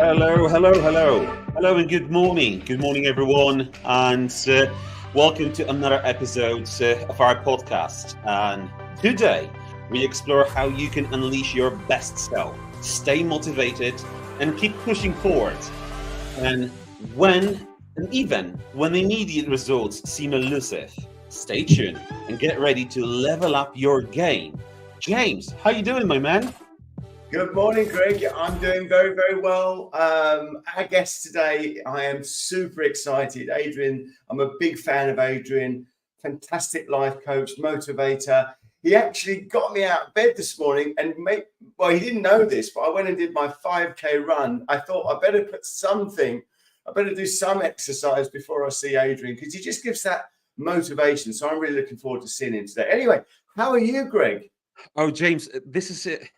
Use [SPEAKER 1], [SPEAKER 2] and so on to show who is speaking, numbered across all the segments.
[SPEAKER 1] Hello, and good morning. Good morning, everyone, and welcome to another episode of our podcast. And today, we explore how you can unleash your best self, stay motivated, and keep pushing forward. And even when the immediate results seem elusive, stay tuned and get ready to level up your game. James, how you doing, my man?
[SPEAKER 2] Good morning, Greg. I'm doing very, very well. Our guest today, I am super excited. Adrian, I'm a big fan of Adrian. Fantastic life coach, motivator. He actually got me out of bed this morning and he didn't know this, but I went and did my 5K run. I thought I better do some exercise before I see Adrian, because he just gives that motivation. So I'm really looking forward to seeing him today. Anyway, how are you, Greg?
[SPEAKER 1] Oh, James, this is it.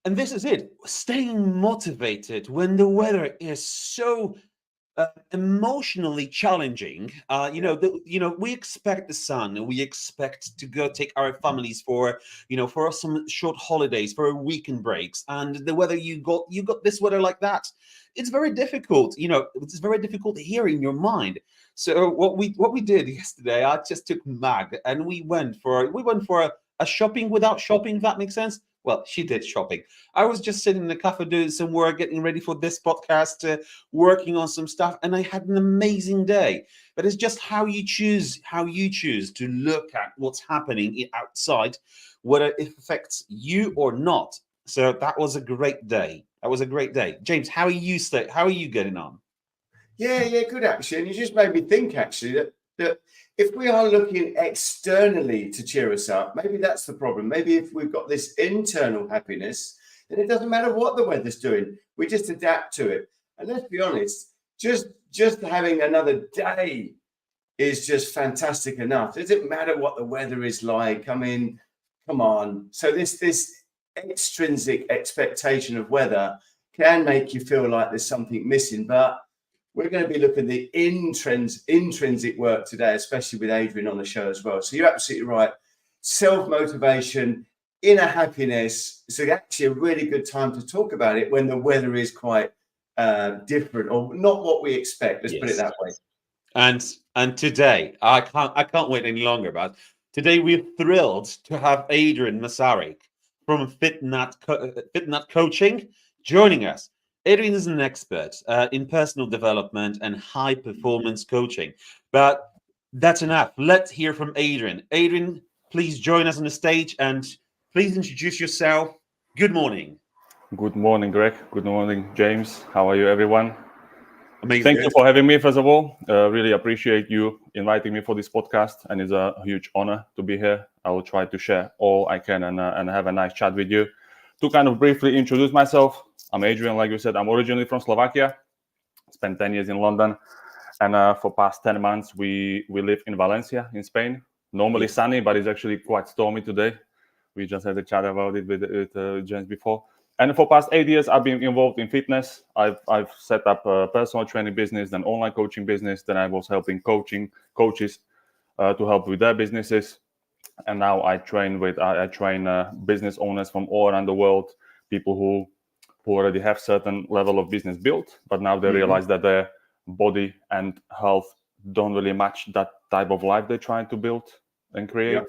[SPEAKER 1] And this is it. Staying motivated when the weather is so emotionally challenging. We expect the sun, and we expect to go take our families for some short holidays, for weekend breaks, and the weather you got this weather like that. It's very difficult. It's very difficult here in your mind. So what we did yesterday, I just took Mag and we went for a shopping without shopping, if that makes sense. Well, she did shopping. I was just sitting in the cafe doing some work, getting ready for this podcast, working on some stuff, and I had an amazing day. But it's just how you choose to look at what's happening outside, whether it affects you or not. So that was a great day. James, how are you getting on?
[SPEAKER 2] Yeah, good actually. And you just made me think actually that if we are looking externally to cheer us up, maybe that's the problem. Maybe if we've got this internal happiness, then it doesn't matter what the weather's doing. We just adapt to it. And let's be honest, just having another day is just fantastic enough. Does it matter what the weather is like? I mean, come on. So this extrinsic expectation of weather can make you feel like there's something missing, but we're going to be looking at the intrinsic work today, especially with Adrian on the show as well. So you're absolutely right. Self-motivation, inner happiness. It's actually a really good time to talk about it when the weather is quite different, or not what we expect. Let's put it that way.
[SPEAKER 1] And today, I can't wait any longer. But today we're thrilled to have Adrian Masaryk from Fitnat Coaching joining us. Adrian is an expert in personal development and high performance coaching. But that's enough. Let's hear from Adrian. Adrian, please join us on the stage and please introduce yourself. Good morning.
[SPEAKER 3] Good morning, Greg. Good morning, James. How are you, everyone?
[SPEAKER 1] Amazing.
[SPEAKER 3] Thank you for having me, first of all. Really appreciate you inviting me for this podcast, and it's a huge honor to be here. I will try to share all I can and have a nice chat with you. To kind of briefly introduce myself, I'm Adrian, like you said. I'm originally from Slovakia, spent 10 years in London, and for past 10 months, we live in Valencia, in Spain. Normally sunny, but it's actually quite stormy today. We just had a chat about it with James before. And for past 8 years, I've been involved in fitness. I've set up a personal training business, then online coaching business. Then I was helping coaches to help with their businesses. And now I train business owners from all around the world, people who already have certain level of business built, but now they realize that their body and health don't really match that type of life they're trying to build and create. Yeah.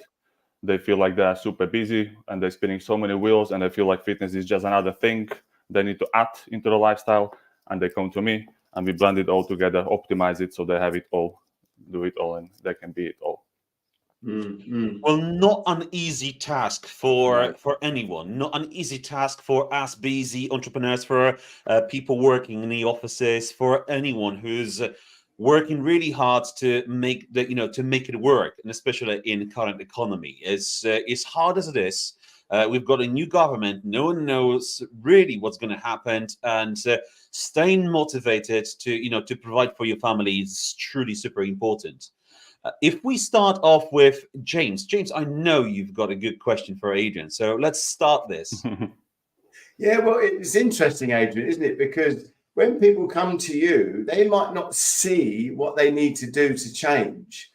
[SPEAKER 3] They feel like they're super busy and they're spinning so many wheels, and they feel like fitness is just another thing they need to add into the lifestyle. And they come to me and we blend it all together, optimize it so they have it all, do it all, and they can be it all.
[SPEAKER 1] Well, not an easy task for anyone. Not an easy task for us busy entrepreneurs, for people working in the offices, for anyone who's working really hard to make it work, and especially in current economy. As hard as it is, we've got a new government. No one knows really what's going to happen, and staying motivated to provide for your family is truly super important. If we start off with James, I know you've got a good question for Adrian, so let's start this.
[SPEAKER 2] Yeah, well, it's interesting, Adrian, isn't it? Because when people come to you, they might not see what they need to do to change.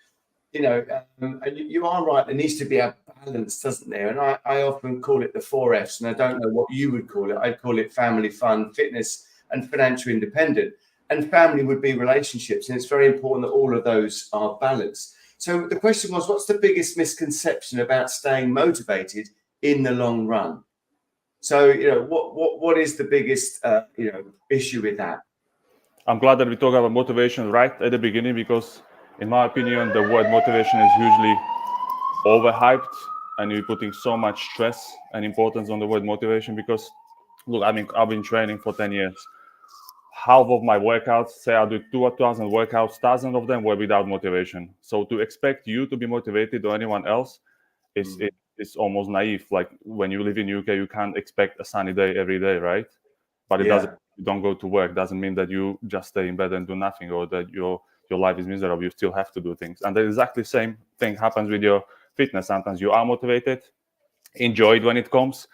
[SPEAKER 2] And you are right. There needs to be a balance, doesn't there? And I often call it the 4 Fs, and I don't know what you would call it. I'd call it family, fun, fitness, and financially independent. And family would be relationships. And it's very important that all of those are balanced. So the question was, what's the biggest misconception about staying motivated in the long run? So, what is the biggest, issue with that?
[SPEAKER 3] I'm glad that we talk about motivation right at the beginning, because in my opinion, the word motivation is usually overhyped, and you're putting so much stress and importance on the word motivation. Because look, I mean, I've been training for 10 years. Half of my workouts, say I do 2,000 workouts, 1,000 of them were without motivation. So to expect you to be motivated or anyone else is almost naive. Like when you live in UK, you can't expect a sunny day every day, right? But it doesn't. You don't go to work doesn't mean that you just stay in bed and do nothing, or that your life is miserable. You still have to do things. And the exactly same thing happens with your fitness. Sometimes you are motivated, enjoy it when it comes,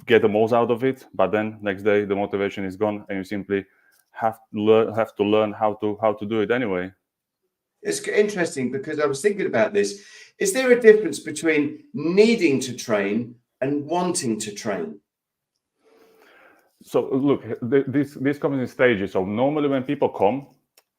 [SPEAKER 3] get the most out of it, but then next day the motivation is gone, and you simply have to learn how to do it anyway.
[SPEAKER 2] It's interesting because I was thinking about this. Is there a difference between needing to train and wanting to train?
[SPEAKER 3] So look, this comes in stages. So normally when people come,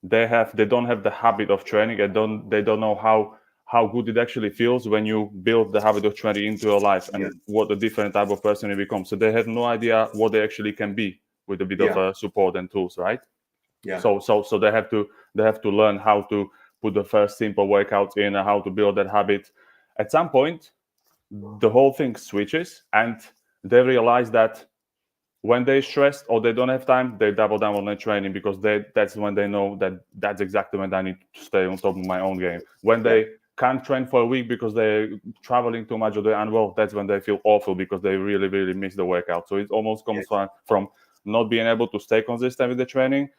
[SPEAKER 3] they don't have the habit of training, and they don't know how good it actually feels when you build the habit of training into your life, and what a different type of person you become. So they have no idea what they actually can be with a bit of support and tools, right?
[SPEAKER 2] Yeah.
[SPEAKER 3] So they have to learn how to put the first simple workouts in, and how to build that habit. At some point, the whole thing switches, and they realize that when they're stressed or they don't have time, they double down on their training, because that's when they know that's exactly when I need to stay on top of my own game. When they can't train for a week because they're traveling too much or they're unwell, that's when they feel awful, because they really, really miss the workout. So it almost comes from not being able to stay consistent with the training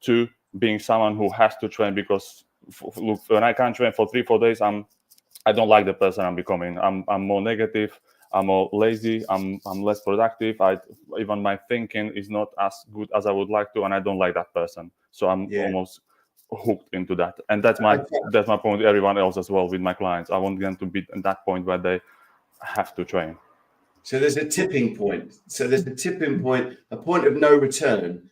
[SPEAKER 3] to being someone who has to train, because look, when I can't train for 3-4 days, I don't like the person I'm becoming. I'm more negative. I'm more lazy. I'm less productive. Even my thinking is not as good as I would like to, and I don't like that person. So I'm almost hooked into that. And that's my point with everyone else as well, with my clients. I want them to be at that point where they have to train.
[SPEAKER 2] So there's a tipping point. A point of no return.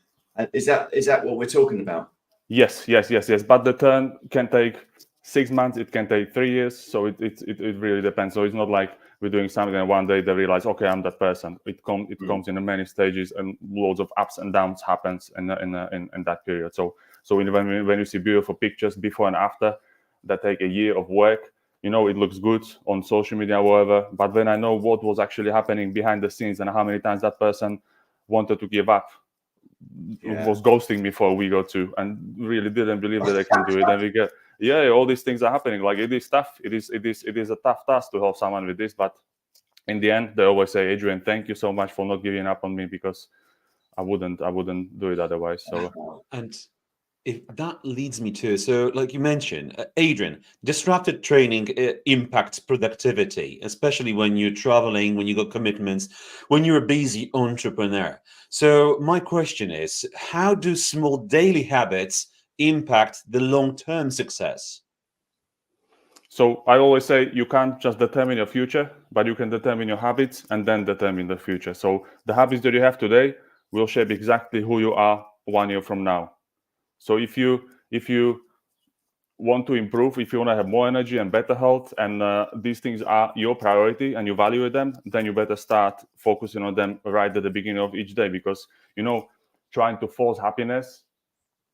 [SPEAKER 2] Is that what we're talking about?
[SPEAKER 3] Yes. But the turn can take 6 months. It can take 3 years. So it really depends. So it's not like we're doing something and one day they realize, okay, I'm that person. It comes in many stages, and loads of ups and downs happens in that period. So when you see beautiful pictures before and after that take a year of work, it looks good on social media or whatever. But when I know what was actually happening behind the scenes, and how many times that person wanted to give up, was ghosting me for a week or two, and really didn't believe that they can do it, and we get all these things are happening. Like, it is tough. It is a tough task to help someone with this, but in the end they always say, Adrian, thank you so much for not giving up on me, because I wouldn't do it otherwise. So
[SPEAKER 1] and if that leads me to, so like you mentioned, Adrian, disrupted training impacts productivity, especially when you're traveling, when you got commitments, when you're a busy entrepreneur. So my question is, how do small daily habits impact the long-term success?
[SPEAKER 3] So I always say, you can't just determine your future, but you can determine your habits and then determine the future. So the habits that you have today will shape exactly who you are 1 year from now. So if you want to improve, if you want to have more energy and better health, and these things are your priority and you value them, then you better start focusing on them right at the beginning of each day. Because trying to force happiness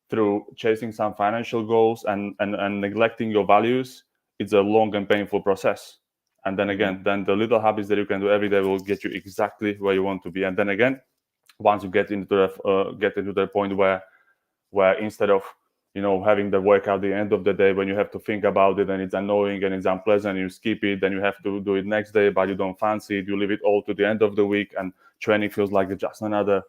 [SPEAKER 3] through chasing some financial goals and neglecting your values, it's a long and painful process. And then again, then the little habits that you can do every day will get you exactly where you want to be. And then again, once you get into the point where instead of having the workout at the end of the day, when you have to think about it and it's annoying and it's unpleasant, you skip it, then you have to do it next day, but you don't fancy it, you leave it all to the end of the week, and training feels like just another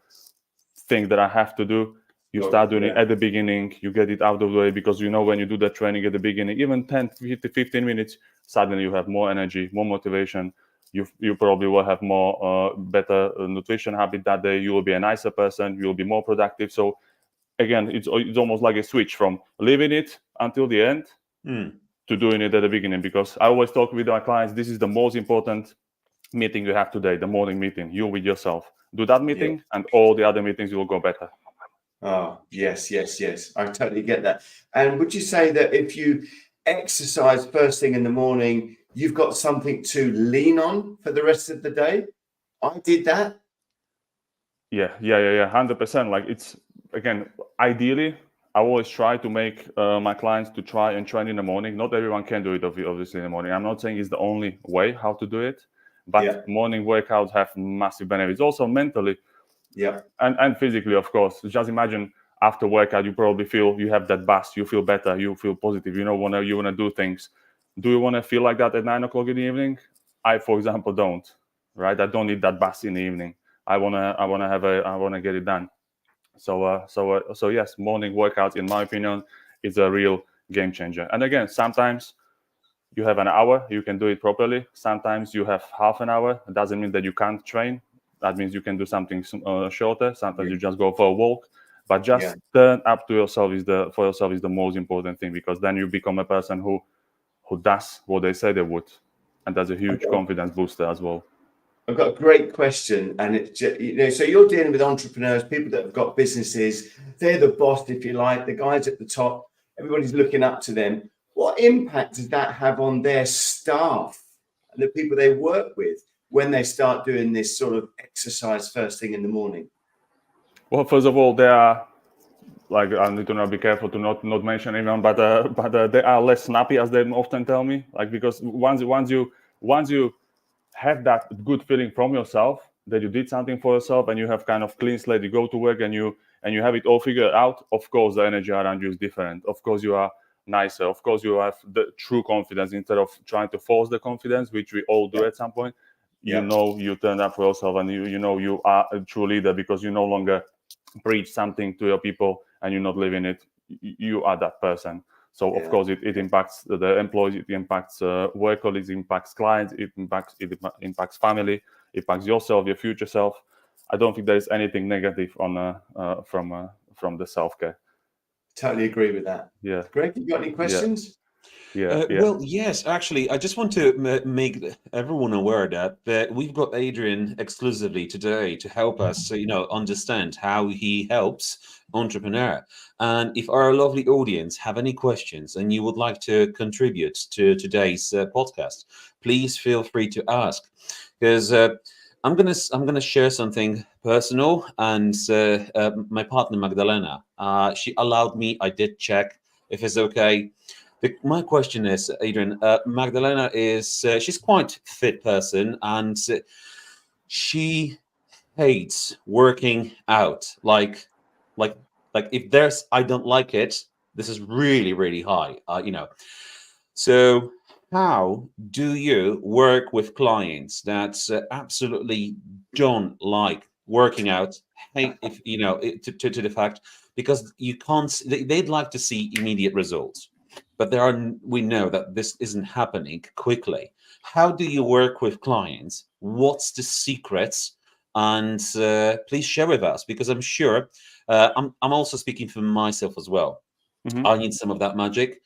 [SPEAKER 3] thing that I have to do. You start doing it at the beginning, you get it out of the way, because when you do the training at the beginning, even 10, 15 minutes, suddenly you have more energy, more motivation. You probably will have more better nutrition habit that day. You will be a nicer person, you will be more productive. So again, it's almost like a switch from leaving it until the end to doing it at the beginning. Because I always talk with my clients, this is the most important meeting you have today, the morning meeting, you with yourself. Do that meeting, and all the other meetings will go better.
[SPEAKER 2] Oh, yes. I totally get that. And would you say that if you exercise first thing in the morning, you've got something to lean on for the rest of the day? I did that.
[SPEAKER 3] Yeah, 100%. Like, it's, again, ideally, I always try to make my clients to try and train in the morning. Not everyone can do it, obviously, in the morning. I'm not saying it's the only way how to do it, but morning workouts have massive benefits. Also mentally, and physically, of course. Just imagine after workout, you probably feel you have that buzz, you feel better, you feel positive, you wanna do things. Do you want to feel like that at 9 o'clock in the evening? I, for example, don't. Right? I don't need that buzz in the evening. I wanna get it done. So yes, morning workouts, in my opinion, is a real game changer. And again, sometimes you have an hour, you can do it properly. Sometimes you have half an hour. It doesn't mean that you can't train. That means you can do something shorter. Sometimes you just go for a walk. But just turn up to yourself is the most important thing, because then you become a person who does what they say they would, and that's a huge confidence booster as well.
[SPEAKER 2] I've got a great question, and it's, so you're dealing with entrepreneurs, people that have got businesses. They're the boss, if you like, the guys at the top. Everybody's looking up to them. What impact does that have on their staff and the people they work with when they start doing this sort of exercise first thing in the morning?
[SPEAKER 3] Well, first of all, they are, like, I need to be careful to not mention anyone, but they are less snappy, as they often tell me. Like, because once you have that good feeling from yourself that you did something for yourself, and you have kind of clean slate, you go to work and you have it all figured out, of course the energy around you is different. Of course you are nicer. Of course you have the true confidence instead of trying to force the confidence, which we all do at some point. You turn up for yourself, and you are a true leader, because you no longer preach something to your people and you're not living it. You are that person. So of course it impacts the employees, it impacts work colleagues, it impacts clients, it impacts family, it impacts yourself, your future self. I don't think there is anything negative on from the self-care.
[SPEAKER 2] Totally agree with that.
[SPEAKER 3] Yeah.
[SPEAKER 2] Greg, you got any questions?
[SPEAKER 1] Well, yes, actually, I just want to make everyone aware that we've got Adrian exclusively today to help us, understand how he helps entrepreneur. And if our lovely audience have any questions and you would like to contribute to today's podcast, please feel free to ask, because I'm gonna share something personal. And my partner Magdalena, she allowed me. I did check if it's okay. My question is, Adrian, Magdalena is she's quite fit person, and she hates working out. Like if there's I don't like it, this is really really high. So how do you work with clients that absolutely don't like working out? Hate if to the fact, because you can't. They'd like to see immediate results, but we know that this isn't happening quickly. How do you work with clients? What's the secrets? And please share with us, because I'm sure I'm also speaking for myself as well.
[SPEAKER 3] Mm-hmm.
[SPEAKER 1] I need some of that magic.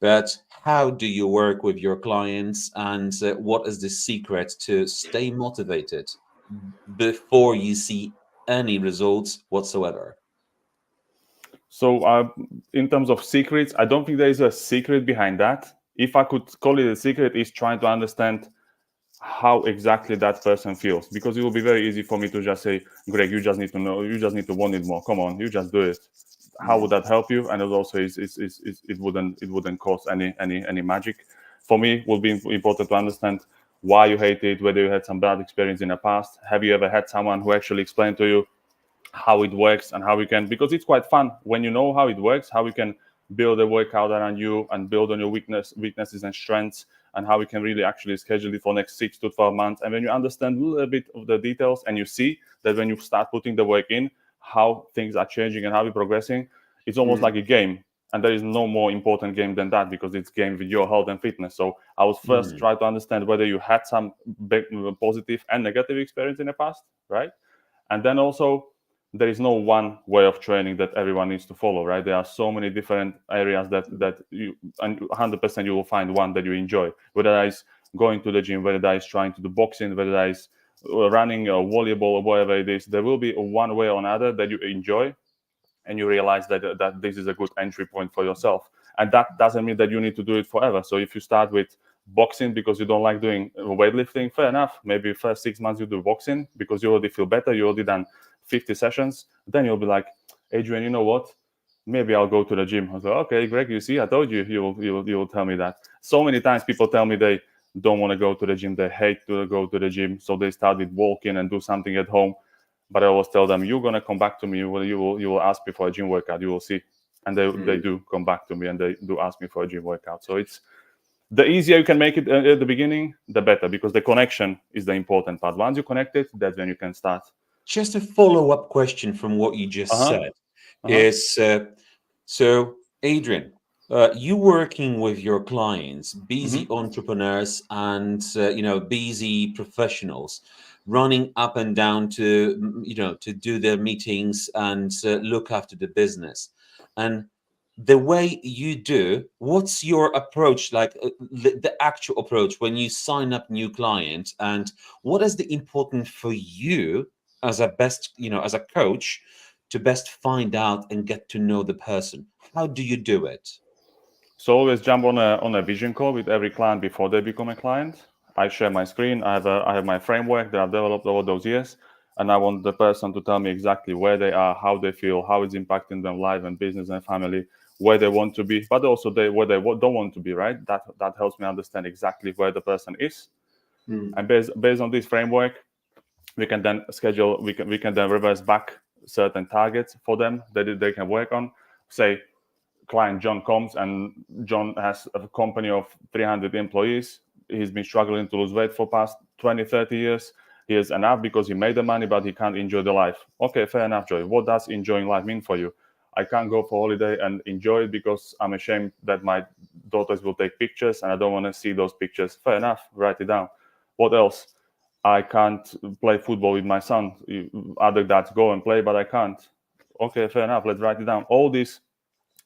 [SPEAKER 1] But how do you work with your clients, and what is the secret to stay motivated before you see any results whatsoever?
[SPEAKER 3] So in terms of secrets, I don't think there is a secret behind that. If I could call it a secret, is trying to understand how exactly that person feels, because it will be very easy for me to just say, Greg, you just need to know, you just need to want it more. Come on, you just do it. How would that help you? And it also it wouldn't cause any magic. For me, it would be important to understand why you hate it, whether you had some bad experience in the past. Have you ever had someone who actually explained to you how it works and how you can, because it's quite fun when you know how it works, how you can build a workout around you and build on your weaknesses and strengths, and how we can really actually schedule it for next 6 to 12 months. And when you understand a little bit of the details, and you see that when you start putting the work in, how things are changing and how we're progressing, it's almost like a game. And there is no more important game than that, because it's game with your health and fitness. So I was first try to understand whether you had some positive and negative experience in the past, right? And then also, there is no one way of training that everyone needs to follow, right? There are so many different areas that you, and 100% you will find one that you enjoy, whether it's going to the gym, whether that is trying to do boxing, whether that is running or volleyball or whatever it is, there will be one way or another that you enjoy, and you realize that this is a good entry point for yourself. And that doesn't mean that you need to do it forever. So if you start with boxing because you don't like doing weightlifting, fair enough. Maybe first 6 months you do boxing because you already feel better, you already done 50 sessions. Then you'll be like, Adrian, you know what? Maybe I'll go to the gym. I was like, okay, Greg, you see, I told you, you will tell me that. So many times people tell me they don't want to go to the gym, they hate to go to the gym, so they start with walking and do something at home. But I always tell them, you're gonna come back to me. You will ask me for a gym workout. You will see, and they do come back to me and they do ask me for a gym workout. So it's the easier you can make it at the beginning, the better, because the connection is the important part. Once you connect it, that's when you can start.
[SPEAKER 1] Just a follow-up question from what you just said is so, Adrian, you working with your clients, busy entrepreneurs and busy professionals, running up and down to to do their meetings and look after the business, and the way you do, what's your approach, like the actual approach when you sign up new client, and what is the important for you as a as a coach to best find out and get to know the person? How do you do it?
[SPEAKER 3] So always jump on a vision call with every client before they become a client. I share my screen. I have my framework that I've developed over those years, and I want the person to tell me exactly where they are, how they feel, how it's impacting them life and business and family, where they want to be, but also where they don't want to be. Right? That helps me understand exactly where the person is, and based on this framework, we can then schedule. We can then reverse back certain targets for them that they can work on. Say, client John comes and John has a company of 300 employees. He's been struggling to lose weight for past 20, 30 years. He has enough because he made the money, but he can't enjoy the life. Okay, fair enough, Joy. What does enjoying life mean for you? I can't go for holiday and enjoy it because I'm ashamed that my daughters will take pictures and I don't want to see those pictures. Fair enough, write it down. What else? I can't play football with my son. Other dads go and play, but I can't. Okay, fair enough, let's write it down. All these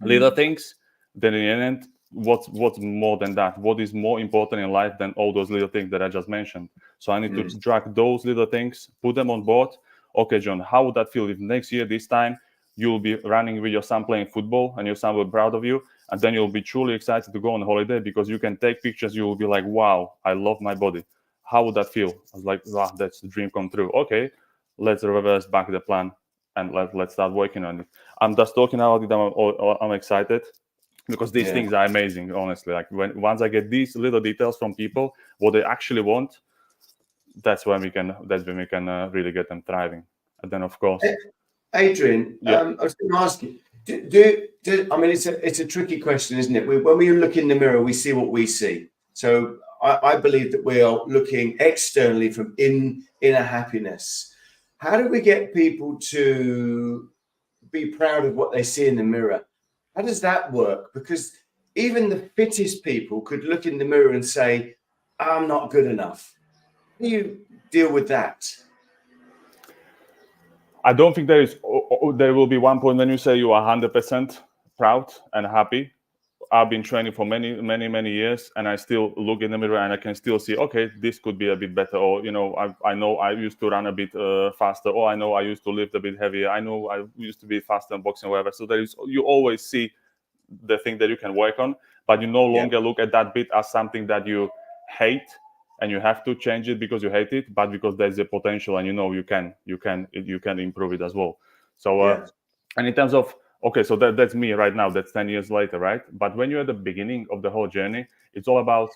[SPEAKER 3] little things, then in the end, what's more than that? What is more important in life than all those little things that I just mentioned? So I need to drag those little things, put them on board. Okay, John, how would that feel if next year, this time, you'll be running with your son playing football and your son will be proud of you, and then you'll be truly excited to go on holiday because you can take pictures. You will be like, wow, I love my body. How would that feel? I was like, wow, that's the dream come true. Okay, let's reverse back the plan and let's start working on it. I'm just talking about it. I'm excited because these things are amazing, honestly. Like once I get these little details from people, what they actually want, that's when we can really get them thriving. And then, of course,
[SPEAKER 2] Adrian, I was going to ask you, I mean, it's a tricky question, isn't it? When we look in the mirror, we see what we see. So I believe that we are looking externally from inner happiness. How do we get people to be proud of what they see in the mirror? How does that work? Because even the fittest people could look in the mirror and say, I'm not good enough. How do you deal with that?
[SPEAKER 3] I don't think there will be one point when you say you are 100% proud and happy. I've been training for many years, and I still look in the mirror and I can still see, okay, this could be a bit better. Or, I know I used to run a bit faster. Or I know I used to lift a bit heavier. I know I used to be faster in boxing or whatever. So you always see the thing that you can work on, but you no longer look at that bit as something that you hate and you have to change it because you hate it, but because there's a potential and you can improve it as well. So and in terms of, okay, so that's me right now, that's 10 years later, right? But when you're at the beginning of the whole journey, it's all about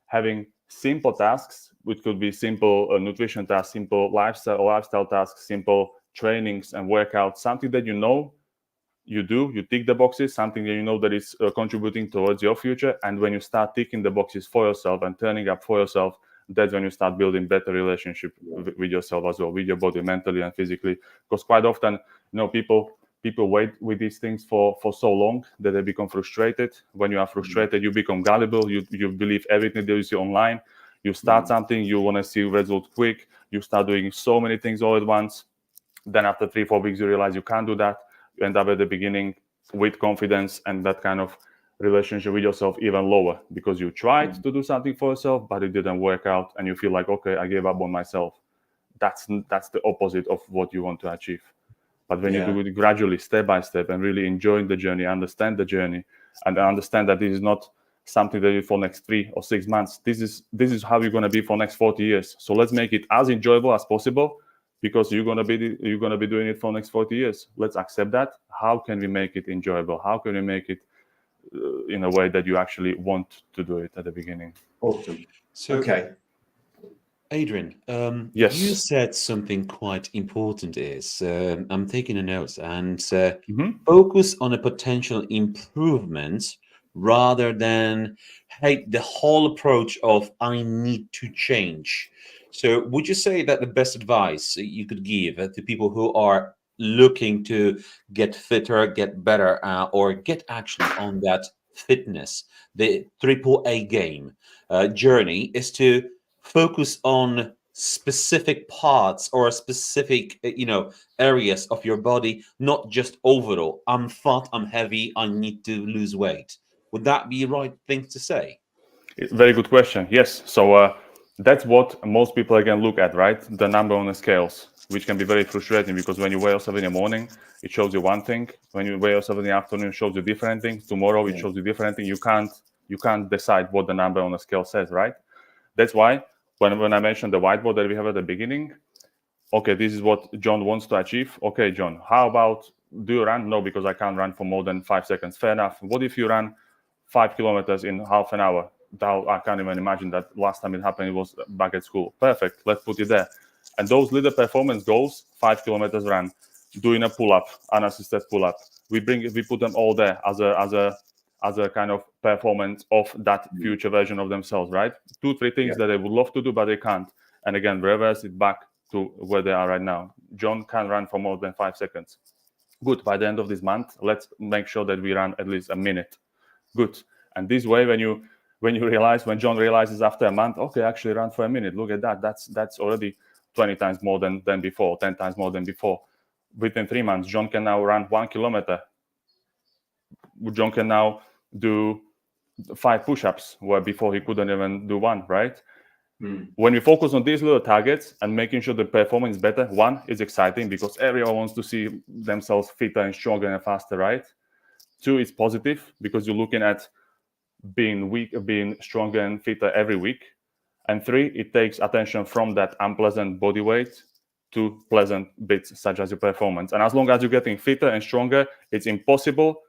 [SPEAKER 3] having simple tasks, which could be simple nutrition tasks, simple lifestyle tasks, simple trainings and workouts, something that you tick the boxes, something that that is contributing towards your future. And when you start ticking the boxes for yourself and turning up for yourself, that's when you start building better relationship with yourself as well, with your body, mentally and physically. Because quite often, people wait with these things for so long that they become frustrated. When you are frustrated, you become gullible. You believe everything that you see online. You start something, you want to see results quick. You start doing so many things all at once. Then after 3-4 weeks, you realize you can't do that. You end up at the beginning with confidence and that kind of relationship with yourself even lower because you tried to do something for yourself, but it didn't work out, and you feel like, okay, I gave up on myself. That's the opposite of what you want to achieve. But when you do it gradually, step by step, and really enjoying the journey, understand the journey, and understand that this is not something that you do for next 3 or 6 months. This is how you're going to be for next 40 years. So let's make it as enjoyable as possible, because you're going to be doing it for next 40 years. Let's accept that. How can we make it enjoyable? How can we make it in a way that you actually want to do it at the beginning?
[SPEAKER 2] Awesome.
[SPEAKER 1] So,
[SPEAKER 2] okay.
[SPEAKER 1] Adrian,
[SPEAKER 3] Yes.
[SPEAKER 1] you said something quite important. I'm taking a note, and focus on a potential improvement rather than hate the whole approach of I need to change. So, would you say that the best advice you could give to people who are looking to get fitter, get better, or get actually on that fitness, the AAA game journey, is to focus on specific parts or specific areas of your body, not just overall? I'm fat, I'm heavy, I need to lose weight. Would that be the right thing to say?
[SPEAKER 3] Very good question. Yes. So that's what most people again look at, right? The number on the scales, which can be very frustrating, because when you weigh yourself in the morning, it shows you one thing. When you weigh yourself in the afternoon, it shows you different thing. Tomorrow, it shows you different thing. You can't decide what the number on the scale says, right? That's why when I mentioned the whiteboard that we have at the beginning, okay, this is what John wants to achieve. Okay, John, how about, do you run? No, because I can't run for more than 5 seconds. Fair enough. What if you run 5 kilometers in half an hour? I can't even imagine that. Last time it happened, it was back at school. Perfect. Let's put it there. And those little performance goals, 5 kilometers run, doing a pull-up, unassisted pull-up, we put them all there as a kind of performance of that future version of themselves, right? 2-3 things that they would love to do, but they can't. And again, reverse it back to where they are right now. John can run for more than 5 seconds. Good. By the end of this month, let's make sure that we run at least a minute. Good. And this way, when John realizes after a month, okay, actually run for a minute. Look at that. That's already 20 times more than before, 10 times more than before. Within 3 months, John can now run 1 kilometer. John can now do 5 push-ups, where before he couldn't even do 1, right? When we focus on these little targets and making sure the performance is better, 1, is exciting because everyone wants to see themselves fitter and stronger and faster, right? 2, it's positive because you're looking at being stronger and fitter every week. And 3, it takes attention from that unpleasant body weight to pleasant bits such as your performance. And as long as you're getting fitter and stronger, it's impossible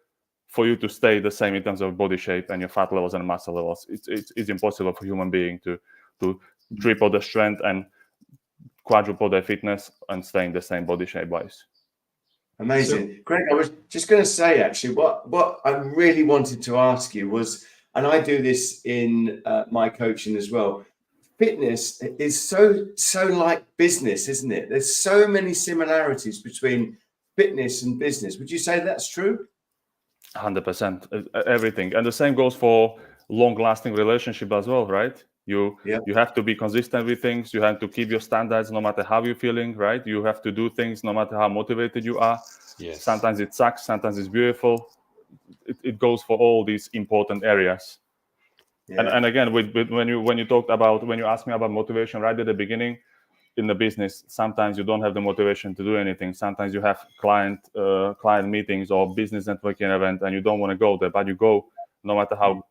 [SPEAKER 3] for you to stay the same in terms of body shape and your fat levels and muscle levels. It's impossible for human being to triple the strength and quadruple their fitness and stay in the same body shape wise.
[SPEAKER 2] Amazing. Greg, I was just going to say, actually, what I really wanted to ask you was, and I do this in my coaching as well, fitness is so like business, isn't it? There's so many similarities between fitness and business. Would you say that's true?
[SPEAKER 3] 100%. Everything. And the same goes for long-lasting relationship as well, right? You have to be consistent with things. You have to keep your standards no matter how you're feeling, right? You have to do things no matter how motivated you are.
[SPEAKER 1] Yes.
[SPEAKER 3] Sometimes it sucks, sometimes it's beautiful. It goes for all these important areas. Yeah. And again, when you asked me about motivation right at the beginning, in the business, sometimes you don't have the motivation to do anything. Sometimes you have client meetings or business networking event, and you don't want to go there, but you go no matter how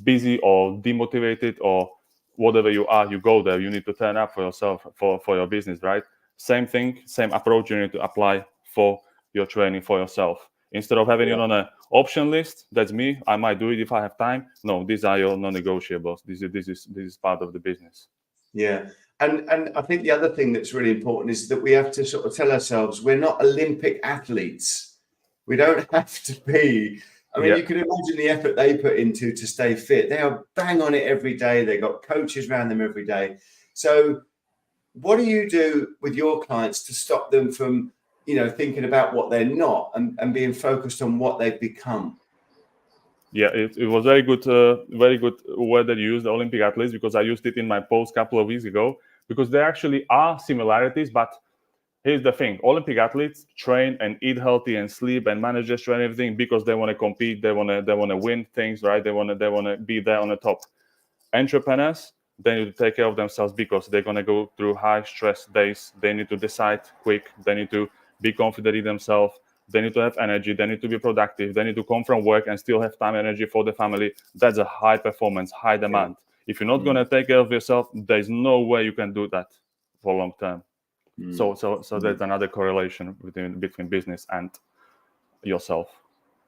[SPEAKER 3] busy or demotivated or whatever you are. You go there. You need to turn up for yourself, for your business, right? Same thing, same approach you need to apply for your training for yourself. Instead of having it on an option list, that's me, I might do it if I have time. No, these are your non-negotiables. This is part of the business.
[SPEAKER 2] Yeah. And I think the other thing that's really important is that we have to sort of tell ourselves we're not Olympic athletes. We don't have to be. I mean, you can imagine the effort they put into to stay fit. They are bang on it every day. They got coaches around them every day. So what do you do with your clients to stop them from, thinking about what they're not and being focused on what they've become?
[SPEAKER 3] Yeah, it was very good word that you used, the Olympic athletes, because I used it in my post a couple of weeks ago, because there actually are similarities, but Here's the thing: Olympic athletes train and eat healthy and sleep and manage their stress and everything because they want to compete, they want to win things, right? They want to be there on the top. Entrepreneurs, they need to take care of themselves because they're going to go through high stress days. They need to decide quick. They need to be confident in themselves. They need to have energy. They need to be productive. They need to come from work and still have time and energy for the family. That's a high performance, high demand. If you're not going to take care of yourself, there's no way you can do that for long term. So there's another correlation between business and yourself.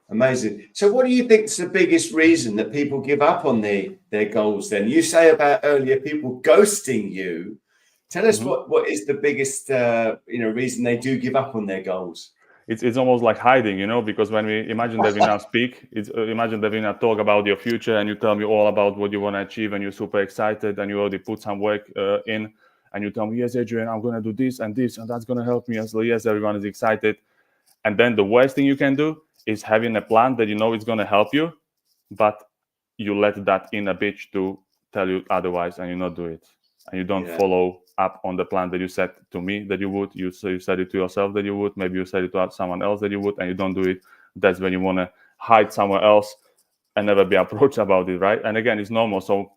[SPEAKER 2] Amazing. So what do you think is the biggest reason that people give up on their goals then? You say about earlier people ghosting you. Tell us what is the biggest reason they do give up on their goals?
[SPEAKER 3] It's almost like hiding, because when we imagine that we now speak, imagine that we now talk about your future and you tell me all about what you want to achieve and you're super excited and you already put some work in and you tell me, yes, Adrian, I'm going to do this and that's going to help me. So yes, everyone is excited. And then the worst thing you can do is having a plan that it's going to help you, but you let that inner bitch to tell you otherwise and you not do it. And you don't follow up on the plan that you said to me that you would. You said it to yourself that you would. Maybe you said it to someone else that you would, and you don't do it. That's when you want to hide somewhere else and never be approached about it, right? And again, it's normal. So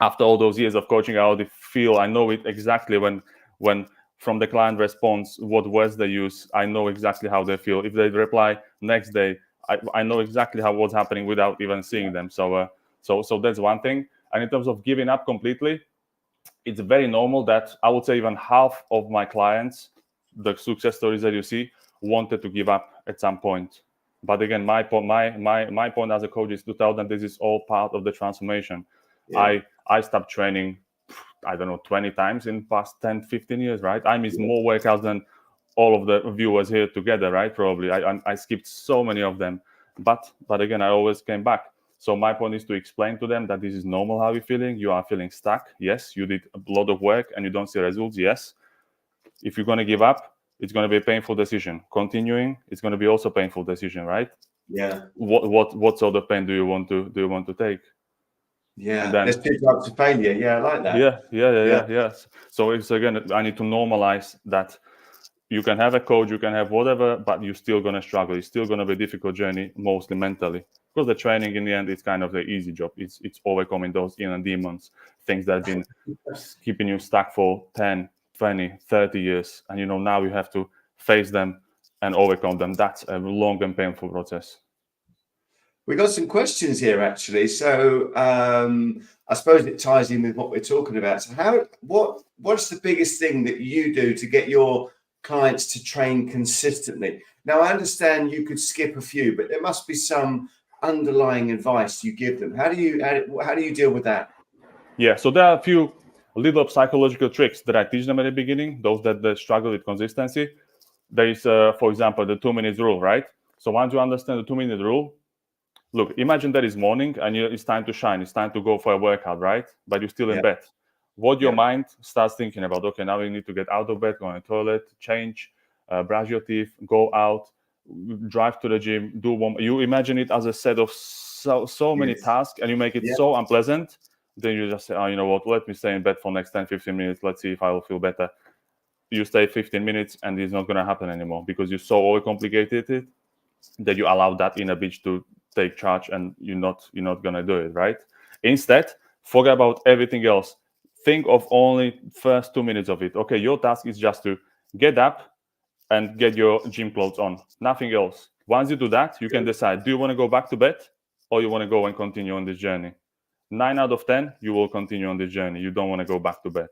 [SPEAKER 3] after all those years of coaching, I already feel, I know it exactly when from the client response, what words they use, I know exactly how they feel. If they reply next day, I know exactly what's happening without even seeing them. So that's one thing. And in terms of giving up completely, it's very normal that I would say even half of my clients, the success stories that you see, wanted to give up at some point. But again, my point as a coach is to tell them this is all part of the transformation. Yeah. I stopped training, I don't know, 20 times in the past 10, 15 years, right? I missed more workouts than all of the viewers here together, right? Probably. I skipped so many of them. But again, I always came back. So my point is to explain to them that this is normal how you're feeling. You are feeling stuck. Yes, you did a lot of work and you don't see results. Yes. If you're going to give up, it's going to be a painful decision. Continuing, it's going to be also a painful decision, right?
[SPEAKER 2] Yeah.
[SPEAKER 3] What sort of pain do you want to take?
[SPEAKER 2] Yeah. There's two types of failure. Yeah, I like that.
[SPEAKER 3] Yeah. So it's again, I need to normalize that. You can have a coach, you can have whatever, but you're still going to struggle. It's still going to be a difficult journey, mostly mentally. Because the training in the end is kind of the easy job. It's overcoming those inner demons, things that have been keeping you stuck for 10, 20, 30 years. And now you have to face them and overcome them. That's a long and painful process.
[SPEAKER 2] We got some questions here actually. So I suppose it ties in with what we're talking about. So what's the biggest thing that you do to get your clients to train consistently? Now I understand you could skip a few, but there must be some underlying advice you give them. How do you deal with that?
[SPEAKER 3] Yeah, so there are a few little psychological tricks that I teach them at the beginning, those that struggle with consistency. There is, for example, the 2-minute rule, right? So once you understand the 2-minute rule, look, imagine that is morning and it's time to shine. It's time to go for a workout, right? But you're still in bed. What your mind starts thinking about, okay, now you need to get out of bed, go on the toilet, change, brush your teeth, go out, drive to the gym, do one. You imagine it as a set of so many tasks and you make it so unpleasant. Then you just say, oh, you know what, let me stay in bed for the next 10, 15 minutes. Let's see if I will feel better. You stay 15 minutes and it's not going to happen anymore because you so overcomplicated it that you allow that inner bitch to take charge and you're not going to do it, right? Instead, forget about everything else. Think of only first 2 minutes of it. Okay, your task is just to get up and get your gym clothes on. Nothing else. Once you do that, you can decide, do you want to go back to bed or you want to go and continue on this journey? 9 out of 10, you will continue on this journey. You don't want to go back to bed.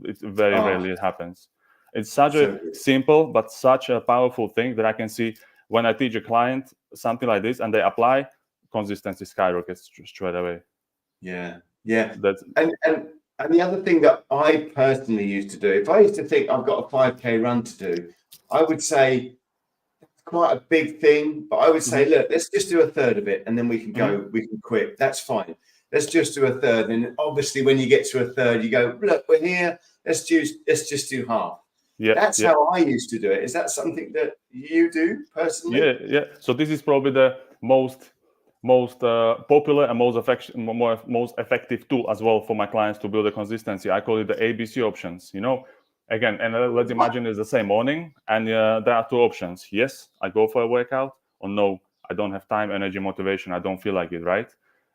[SPEAKER 3] It very rarely it happens. It's such a simple but such a powerful thing that I can see when I teach a client something like this and they apply, consistency skyrockets straight away.
[SPEAKER 2] Yeah. And the other thing that I personally used to do, if I used to think I've got a 5K run to do, I would say it's quite a big thing, but I would say, look, let's just do a third of it and then we can go, we can quit. That's fine. Let's just do a third. And obviously when you get to a third, you go, look, we're here. Let's just do half. Yeah, that's how I used to do it. Is that something that you do personally?
[SPEAKER 3] Yeah. So this is probably the most popular and most effective tool as well for my clients to build a consistency. I call it the ABC options. again, and let's imagine it's the same morning, and there are two options. Yes, I go for a workout, or no, I don't have time, energy, motivation, I don't feel like it, right?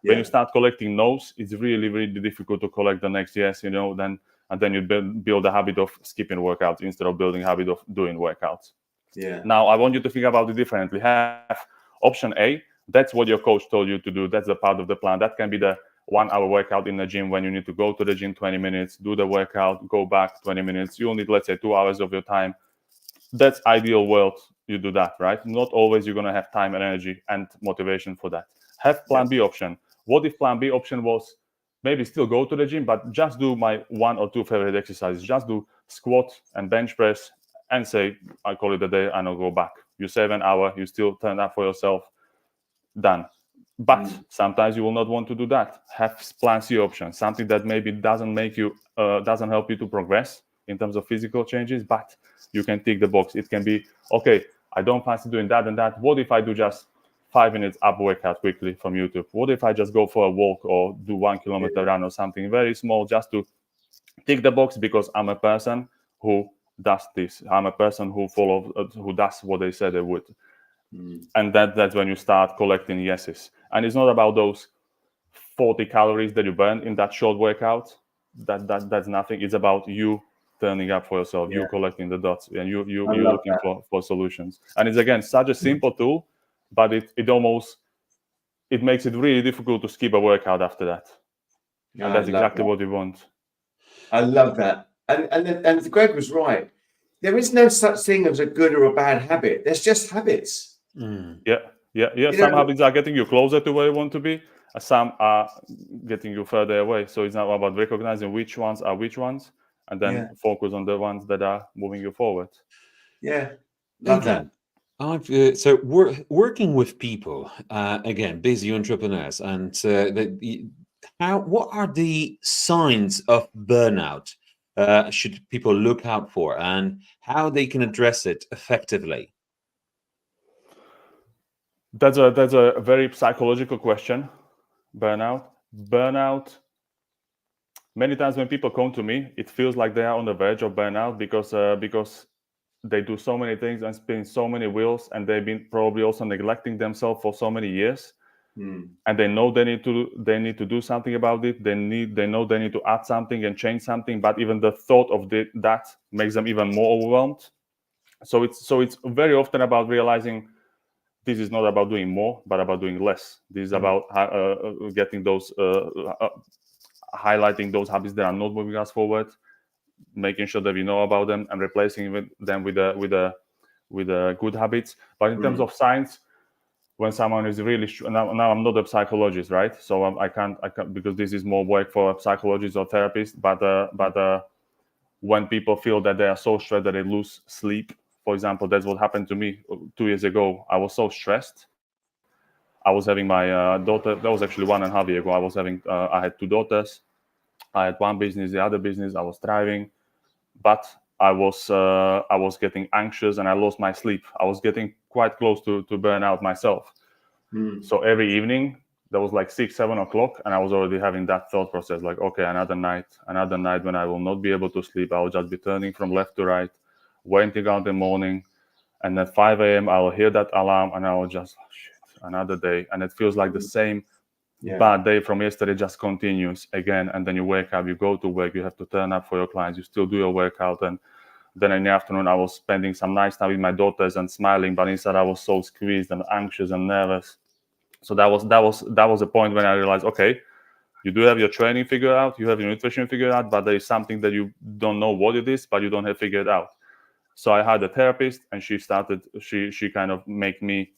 [SPEAKER 3] When you start collecting no's, it's really, really difficult to collect the next yes, then you build a habit of skipping workouts instead of building a habit of doing workouts.
[SPEAKER 2] Yeah.
[SPEAKER 3] Now, I want you to think about it differently. Have option A, that's what your coach told you to do. That's a part of the plan. That can be the 1 hour workout in the gym when you need to go to the gym 20 minutes, do the workout, go back 20 minutes. You'll need, let's say, 2 hours of your time. That's ideal world. You do that, right? Not always you're going to have time and energy and motivation for that. Have plan B option. What if plan B option was maybe still go to the gym, but just do my 1 or 2 favorite exercises. Just do squat and bench press and say, I call it a day and I'll go back. You save an hour, you still turn up for yourself, done. But sometimes you will not want to do that. Have plan C option, something that maybe doesn't help you to progress in terms of physical changes, but you can tick the box. It can be, okay, I don't fancy doing that and that. What if I do just 5 minutes up workout quickly from YouTube? What if I just go for a walk or do 1 kilometer run or something very small just to tick the box because I'm a person who does this. I'm a person who does what they said they would. And that's when you start collecting yeses. And it's not about those 40 calories that you burn in that short workout. That's nothing. It's about you turning up for yourself, you collecting the dots, and you looking for solutions. And it's, again, such a simple tool, but it makes it really difficult to skip a workout after that. And that's exactly what we want.
[SPEAKER 2] I love that. And Greg was right. There is no such thing as a good or a bad habit. There's just habits.
[SPEAKER 3] Yeah. Some habits are getting you closer to where you want to be. Some are getting you further away. So it's now about recognizing which ones are which ones, and then focus on the ones that are moving you forward.
[SPEAKER 2] Yeah, love that.
[SPEAKER 1] Working with people, again, busy entrepreneurs, and what are the signs of burnout should people look out for, and how they can address it effectively?
[SPEAKER 3] That's a very psychological question. Burnout. Many times when people come to me, it feels like they are on the verge of burnout because they do so many things and spin so many wheels, and they've been probably also neglecting themselves for so many years. And they know they need to do something about it. They know they need to add something and change something, but even the thought of that makes them even more overwhelmed. So it's very often about realizing this is not about doing more, but about doing less. This is about getting those, highlighting those habits that are not moving us forward, making sure that we know about them, and replacing them with good habits. But in terms of signs, when someone is really now I'm not a psychologist, right? So I can't because this is more work for a psychologist or therapist. But when people feel that they are so stressed that they lose sleep, for example, that's what happened to me 2 years ago. I was so stressed. I was having my daughter. That was actually 1.5 years ago. I had 2 daughters. I had one business, the other business. I was thriving, but I was getting anxious and I lost my sleep. I was getting quite close to burn out myself. So every evening there was like 6, 7 o'clock, and I was already having that thought process, like, okay, another night when I will not be able to sleep. I will just be turning from left to right, waiting out the morning, and at 5 a.m. I will hear that alarm, and I will just, shit, another day, and it feels like the same bad day from yesterday just continues again. And then you wake up, you go to work, you have to turn up for your clients, you still do your workout, and then in the afternoon I was spending some nice time with my daughters and smiling, but inside I was so squeezed and anxious and nervous. So that was a point when I realized, okay, you do have your training figured out, you have your nutrition figured out, but there is something that you don't know what it is, but you don't have figured out. So I had a therapist, and she kind of made me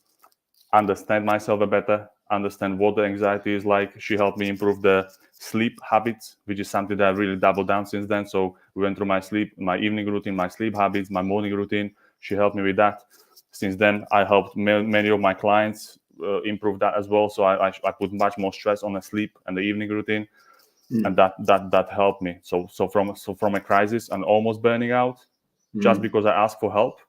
[SPEAKER 3] understand myself better, understand what the anxiety is like. She helped me improve the sleep habits, which is something that I really doubled down since then. So we went through my evening routine, my sleep habits, my morning routine. She helped me with that. Since then, I helped many of my clients improve that as well. So I put much more stress on the sleep and the evening routine, and that helped me. So from a crisis and almost burning out, just because I asked for help,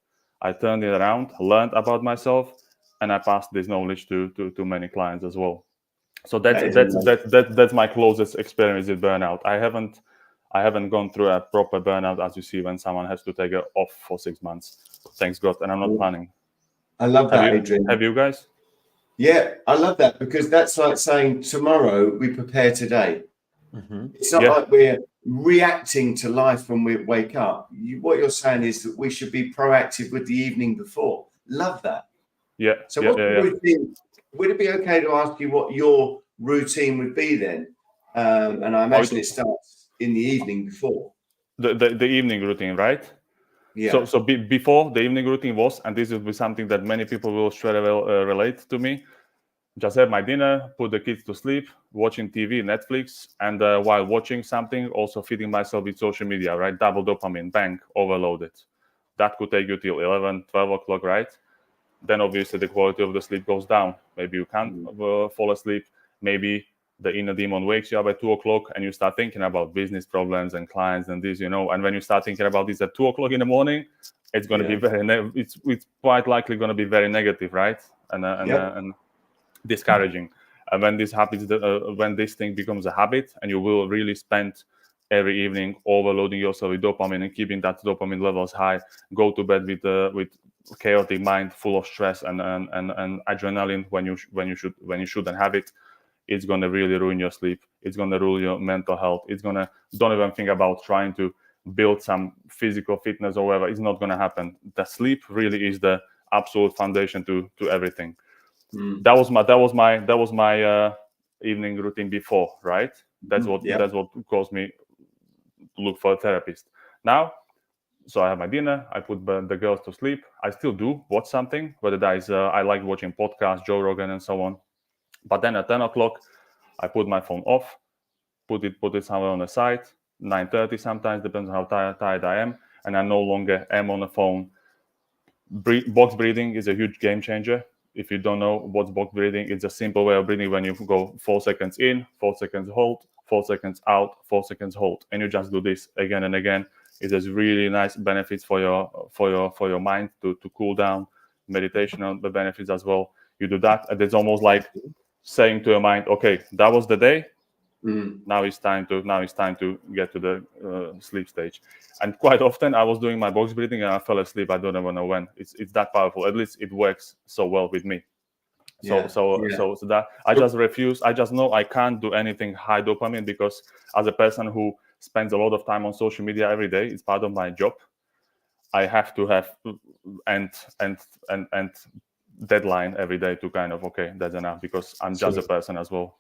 [SPEAKER 3] I turned it around, learned about myself, and I passed this knowledge to many clients as well. So that's my closest experience with burnout. I haven't gone through a proper burnout as you see when someone has to take it off for 6 months. Thanks God, and I'm not planning.
[SPEAKER 2] I love that, Adrian.
[SPEAKER 3] Have you guys?
[SPEAKER 2] Yeah, I love that, because that's like saying tomorrow we prepare today. It's not like we're reacting to life when we wake up. What you're saying is that we should be proactive with the evening before. Love that.
[SPEAKER 3] Yeah.
[SPEAKER 2] So routine, would it be okay to ask you what your routine would be then? And I imagine it starts in the evening before.
[SPEAKER 3] The evening routine, right?
[SPEAKER 2] Yeah.
[SPEAKER 3] So before the evening routine was, and this will be something that many people will straight away relate to me. Just have my dinner, put the kids to sleep, watching TV, Netflix, and while watching something, also feeding myself with social media, right? Double dopamine, bang, overloaded. That could take you till 11, 12 o'clock, right? Then obviously the quality of the sleep goes down. Maybe you can't fall asleep. Maybe the inner demon wakes you up at 2 o'clock and you start thinking about business problems and clients and this, and when you start thinking about this at 2 o'clock in the morning, it's going to be it's quite likely going to be very negative, right? And discouraging. And when this happens, when this thing becomes a habit, and you will really spend every evening overloading yourself with dopamine and keeping that dopamine levels high, go to bed with chaotic mind, full of stress and adrenaline when you shouldn't have it. It's gonna really ruin your sleep. It's gonna ruin your mental health. Don't even think about trying to build some physical fitness or whatever. It's not gonna happen. The sleep really is the absolute foundation to everything. That was my evening routine before, right? That's what caused me to look for a therapist. Now, so I have my dinner, I put the girls to sleep. I still do watch something, whether that is I like watching podcasts, Joe Rogan and so on. But then at 10 o'clock, I put my phone off, put it somewhere on the side. 9:30 sometimes, depends on how tired I am, and I no longer am on the phone. Box breathing is a huge game changer. If you don't know what's box breathing, it's a simple way of breathing when you go 4 seconds in, 4 seconds hold, 4 seconds out, 4 seconds hold, and you just do this again and again. It has really nice benefits for your mind to cool down. Meditation the benefits as well. You do that, and it's almost like saying to your mind, "Okay, that was the day. Now it's time to get to the sleep stage." And quite often I was doing my box breathing and I fell asleep. I don't even know when. It's that powerful. At least it works so well with me. So that I just refuse. I just know I can't do anything high dopamine, because as a person who spends a lot of time on social media every day, it's part of my job. I have to have and deadline every day to kind of, okay, that's enough, because I'm just a person as well.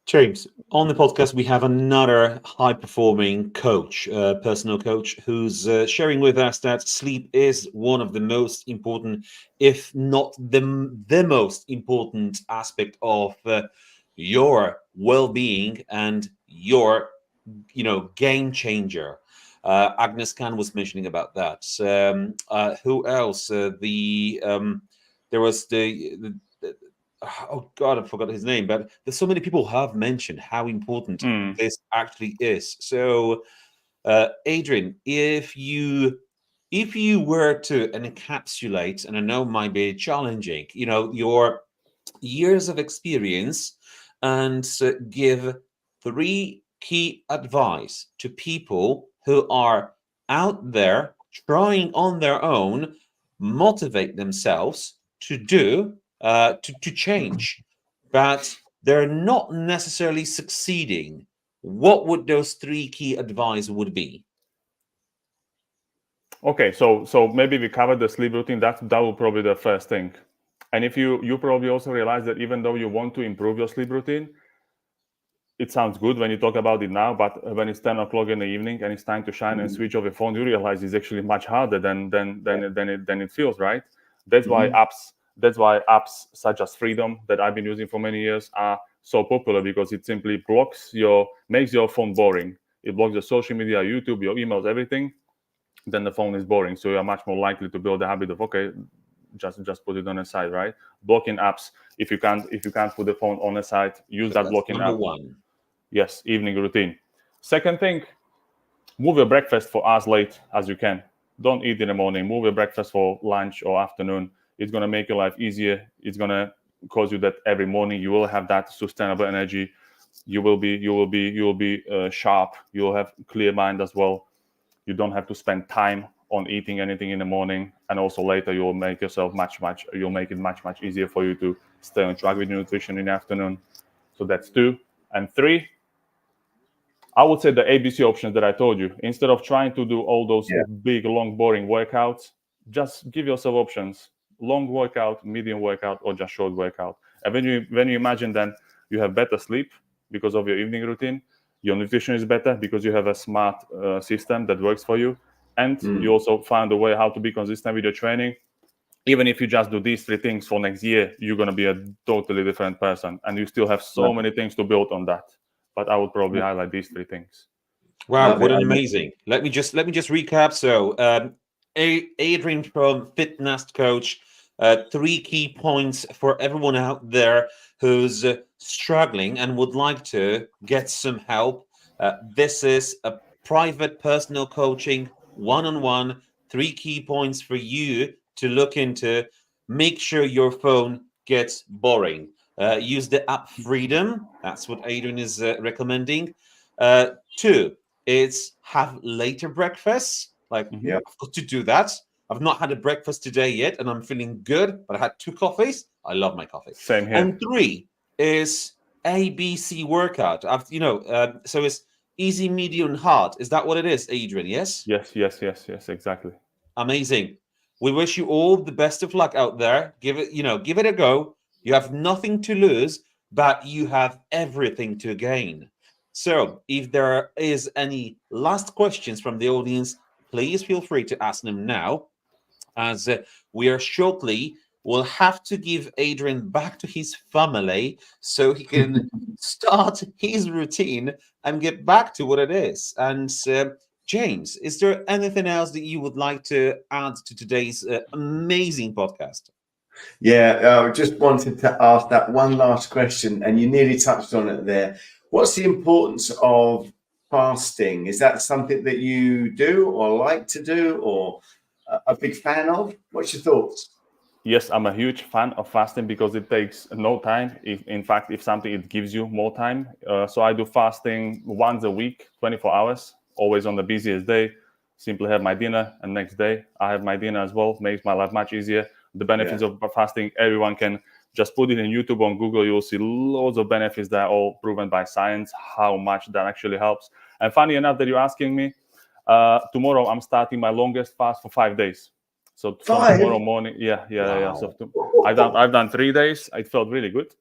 [SPEAKER 1] James, on the podcast, we have another high-performing coach, personal coach, who's sharing with us that sleep is one of the most important, if not the most important aspect of your well-being and your, game changer. Agnes Kahn was mentioning about that. Who else? There was oh God, I forgot his name, but there's so many people who have mentioned how important this actually is. So, Adrian, if you were to encapsulate, and I know it might be challenging, your years of experience, and give 3 key advice to people who are out there trying on their own, motivate themselves to do to change, but they're not necessarily succeeding, what would those 3 key advice would be?
[SPEAKER 3] Okay, so maybe we covered the sleep routine. That will probably be the first thing. And if you probably also realize that even though you want to improve your sleep routine, it sounds good when you talk about it now, but when it's 10 o'clock in the evening and it's time to shine and switch off your phone, you realize it's actually much harder than it feels, right? That's why apps such as Freedom, that I've been using for many years, are so popular, because it simply makes your phone boring. It blocks your social media, YouTube, your emails, everything. Then the phone is boring, so you're much more likely to build the habit of, okay, just put it on the side, right? Blocking apps. If you can't put the phone on the side, use that blocking app.
[SPEAKER 1] Number 1.
[SPEAKER 3] Yes, evening routine. Second thing, move your breakfast for as late as you can. Don't eat in the morning. Move your breakfast for lunch or afternoon. It's going to make your life easier. It's going to cause you that every morning you will have that sustainable energy. you will be sharp. You'll have clear mind as well. You don't have to spend time on eating anything in the morning, and also later you'll make yourself you'll make it much easier for you to stay on track with your nutrition in the afternoon. So that's 2. And 3, I would say the ABC options that I told you. Instead of trying to do all those big, long, boring workouts, just give yourself options: long workout, medium workout, or just short workout. And when you imagine, then you have better sleep because of your evening routine. Your nutrition is better because you have a smart system that works for you, and you also find a way how to be consistent with your training. Even if you just do these 3 things for next year, you're going to be a totally different person, and you still have so many things to build on that. But I would probably highlight these 3 things.
[SPEAKER 1] Wow, what an amazing! Let me just recap. So, Adrian from Fitnat Coach, 3 key points for everyone out there who's struggling and would like to get some help. This is a private personal coaching, one-on-one. 3 key points for you to look into. Make sure your phone gets boring. Use the app Freedom. That's what Adrian is recommending. 2, it's have later breakfasts. Like, I've got to do that. I've not had a breakfast today yet, and I'm feeling good, but I had 2 coffees. I love my coffee.
[SPEAKER 3] Same here.
[SPEAKER 1] And 3 is ABC workout. So it's easy, medium, and hard. Is that what it is, Adrian? Yes?
[SPEAKER 3] Yes, exactly.
[SPEAKER 1] Amazing. We wish you all the best of luck out there. Give it a go. You have nothing to lose, but you have everything to gain. So if there is any last questions from the audience, please feel free to ask them now, as we are shortly will have to give Adrian back to his family so he can start his routine and get back to what it is. And James, is there anything else that you would like to add to today's amazing podcast?
[SPEAKER 2] Yeah, I just wanted to ask that one last question, and you nearly touched on it there. What's the importance of fasting? Is that something that you do or like to do or a big fan of? What's your thoughts?
[SPEAKER 3] Yes, I'm a huge fan of fasting because it takes no time. In fact, if something, it gives you more time. So I do fasting once a week, 24 hours, always on the busiest day. Simply have my dinner, and next day I have my dinner as well. Makes my life much easier. The benefits of fasting, everyone can just put it in YouTube, on Google. You'll see loads of benefits that are all proven by science, how much that actually helps. And funny enough that you're asking me, tomorrow I'm starting my longest fast for 5 days. So from tomorrow morning,
[SPEAKER 1] Wow.
[SPEAKER 3] So I've done 3 days. It felt really good.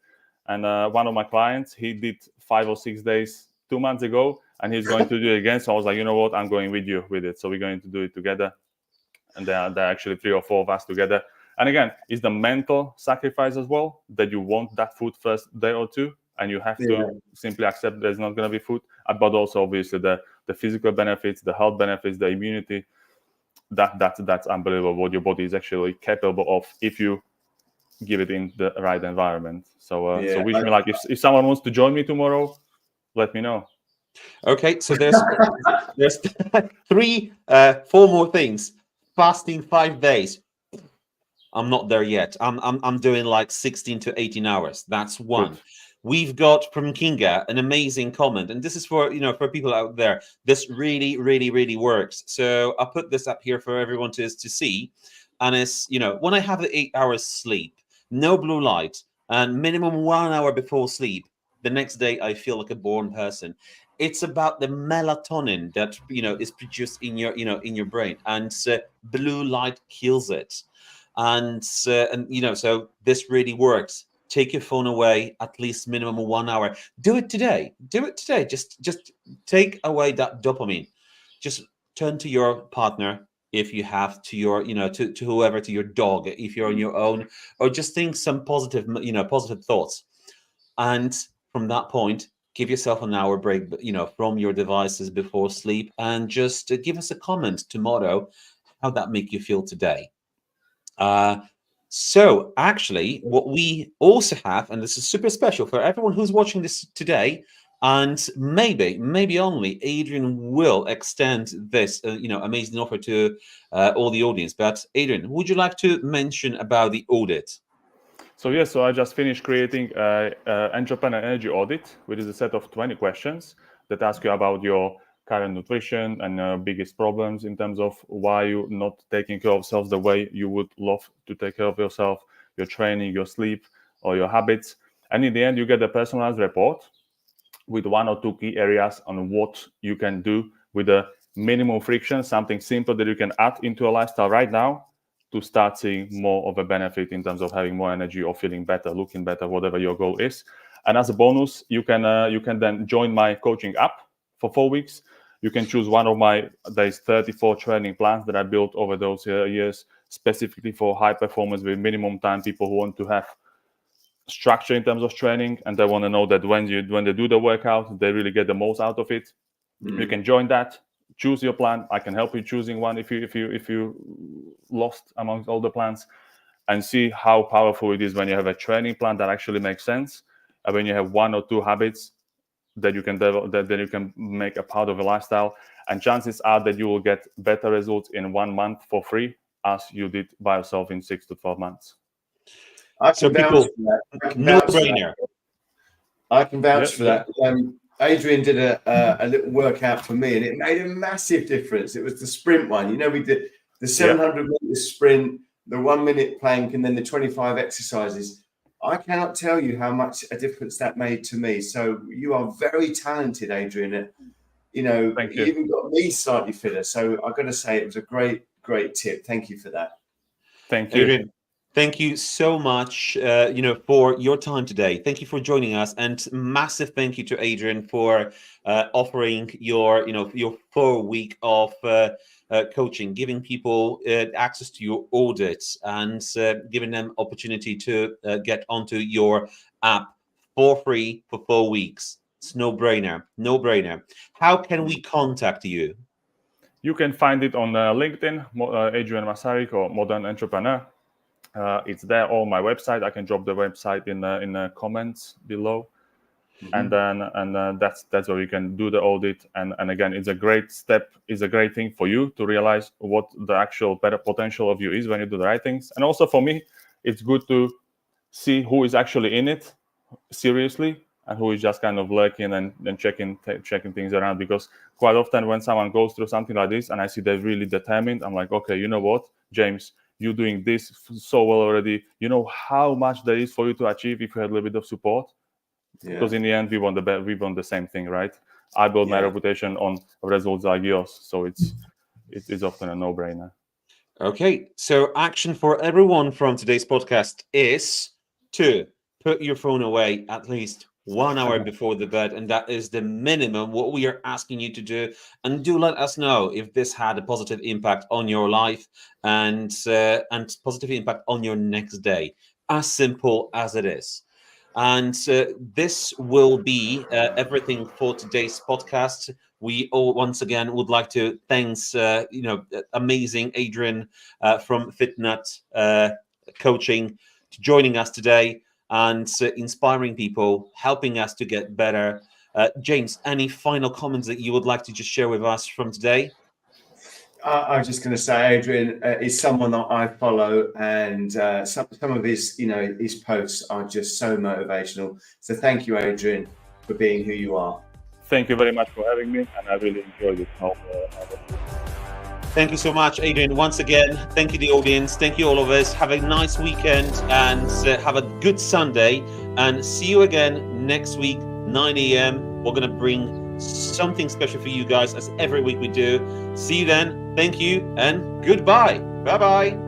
[SPEAKER 3] And one of my clients, he did 5 or 6 days 2 months ago, and he's going to do it again. So I was like, you know what, I'm going with you with it. So we're going to do it together. And there are actually 3 or 4 of us together. And again, it's the mental sacrifice as well, that you want that food first day or 2, and you have to simply accept there's not going to be food. But also obviously the physical benefits, the health benefits, the immunity. That's unbelievable what your body is actually capable of if you give it in the right environment. So wish me luck. If someone wants to join me tomorrow, let me know.
[SPEAKER 1] Okay, so there's 4 more things. Fasting 5 days. I'm not there yet. I'm doing like 16 to 18 hours. That's 1.
[SPEAKER 3] Good.
[SPEAKER 1] We've got from Kinga an amazing comment, and this is for people out there. This really, really, really works. So I'll put this up here for everyone to see. And it's when I have the 8 hours sleep, no blue light, and minimum 1 hour before sleep, the next day I feel like a born person. It's about the melatonin that is produced in your brain, and blue light kills it. And so this really works. Take your phone away at least minimum 1 hour. Do it today. Just take away that dopamine. Just turn to your partner if you have, to your to whoever, to your dog if you're on your own, or just think some positive thoughts. And from that point, give yourself an hour break from your devices before sleep, and just give us a comment tomorrow how that make you feel today. So actually, what we also have, and this is super special for everyone who's watching this today, and maybe only Adrian will extend this amazing offer to all the audience. But Adrian, would you like to mention about the audit?
[SPEAKER 3] So I just finished creating an entrepreneur energy audit, which is a set of 20 questions that ask you about your current nutrition and biggest problems in terms of why you're not taking care of yourself the way you would love to take care of yourself, your training, your sleep, or your habits. And in the end, you get a personalized report with 1 or 2 key areas on what you can do with a minimum friction, something simple that you can add into a lifestyle right now to start seeing more of a benefit in terms of having more energy or feeling better, looking better, whatever your goal is. And as a bonus, you can then join my coaching app for 4 weeks. You can choose one of my, there's 34 training plans that I built over those years, specifically for high performance with minimum time, people who want to have structure in terms of training, and they want to know that when they do the workout, they really get the most out of it. You can join that, choose your plan. I can help you choosing one if you lost amongst all the plans, and see how powerful it is when you have a training plan that actually makes sense, and when you have 1 or 2 habits that you can develop, that you can make a part of a lifestyle, and chances are that you will get better results in 1 month for free as you did by yourself in 6 to 12 months.
[SPEAKER 2] I can vouch for that.
[SPEAKER 1] No-brainer.
[SPEAKER 2] I can vouch for that. Adrian did a little workout for me, and it made a massive difference. It was the sprint one. You know, we did the 700 meter sprint, the 1 minute plank, and then the 25 exercises. I cannot tell you how much a difference that made to me. So you are very talented, Adrian. You know, you even got me slightly fitter. So I've got to say it was a great tip. Thank you for that.
[SPEAKER 3] Thank you.
[SPEAKER 1] Adrian, thank you so much, for your time today. Thank you for joining us, and massive thank you to Adrian for offering your 4 week of coaching, giving people access to your audits, and giving them opportunity to get onto your app for free for 4 weeks. It's no-brainer. How can we contact you?
[SPEAKER 3] You can find it on LinkedIn, Adrian Masaryk, or Modern Entrepreneur. It's there on my website. I can drop the website in the comments below, and that's where you can do the audit. And again, it's a great step. It's a great thing for you to realize what the actual better potential of you is when you do the right things. And also for me, it's good to see who is actually in it seriously and who is just kind of lurking and checking things around. Because quite often when someone goes through something like this and I see they're really determined, I'm like, okay, you know what, James, you're doing this so well already. You know how much there is for you to achieve if you had a little bit of support. Yeah. Because in the end, we want the same thing, right? I build my reputation on results like yours, so it's often a no-brainer.
[SPEAKER 1] Okay, so action for everyone from today's podcast is to put your phone away at least 1 hour before the bed, and that is the minimum what we are asking you to do. And do let us know if this had a positive impact on your life and positive impact on your next day. As simple as it is. And this will be everything for today's podcast. We all once again would like to thank amazing Adrian from Fitnat Coaching to joining us today and inspiring people, helping us to get better. James, any final comments that you would like to just share with us from today?
[SPEAKER 2] I was just going to say, Adrian is someone that I follow, and some of his, his posts are just so motivational. So thank you, Adrian, for being who you are.
[SPEAKER 3] Thank you very much for having me, and I really enjoyed it.
[SPEAKER 1] Thank you so much, Adrian. Once again, thank you, the audience. Thank you, all of us. Have a nice weekend and have a good Sunday. And see you again next week, 9 a.m. We're going to bring something special for you guys, as every week we do. See you then. Thank you and goodbye. Bye-bye.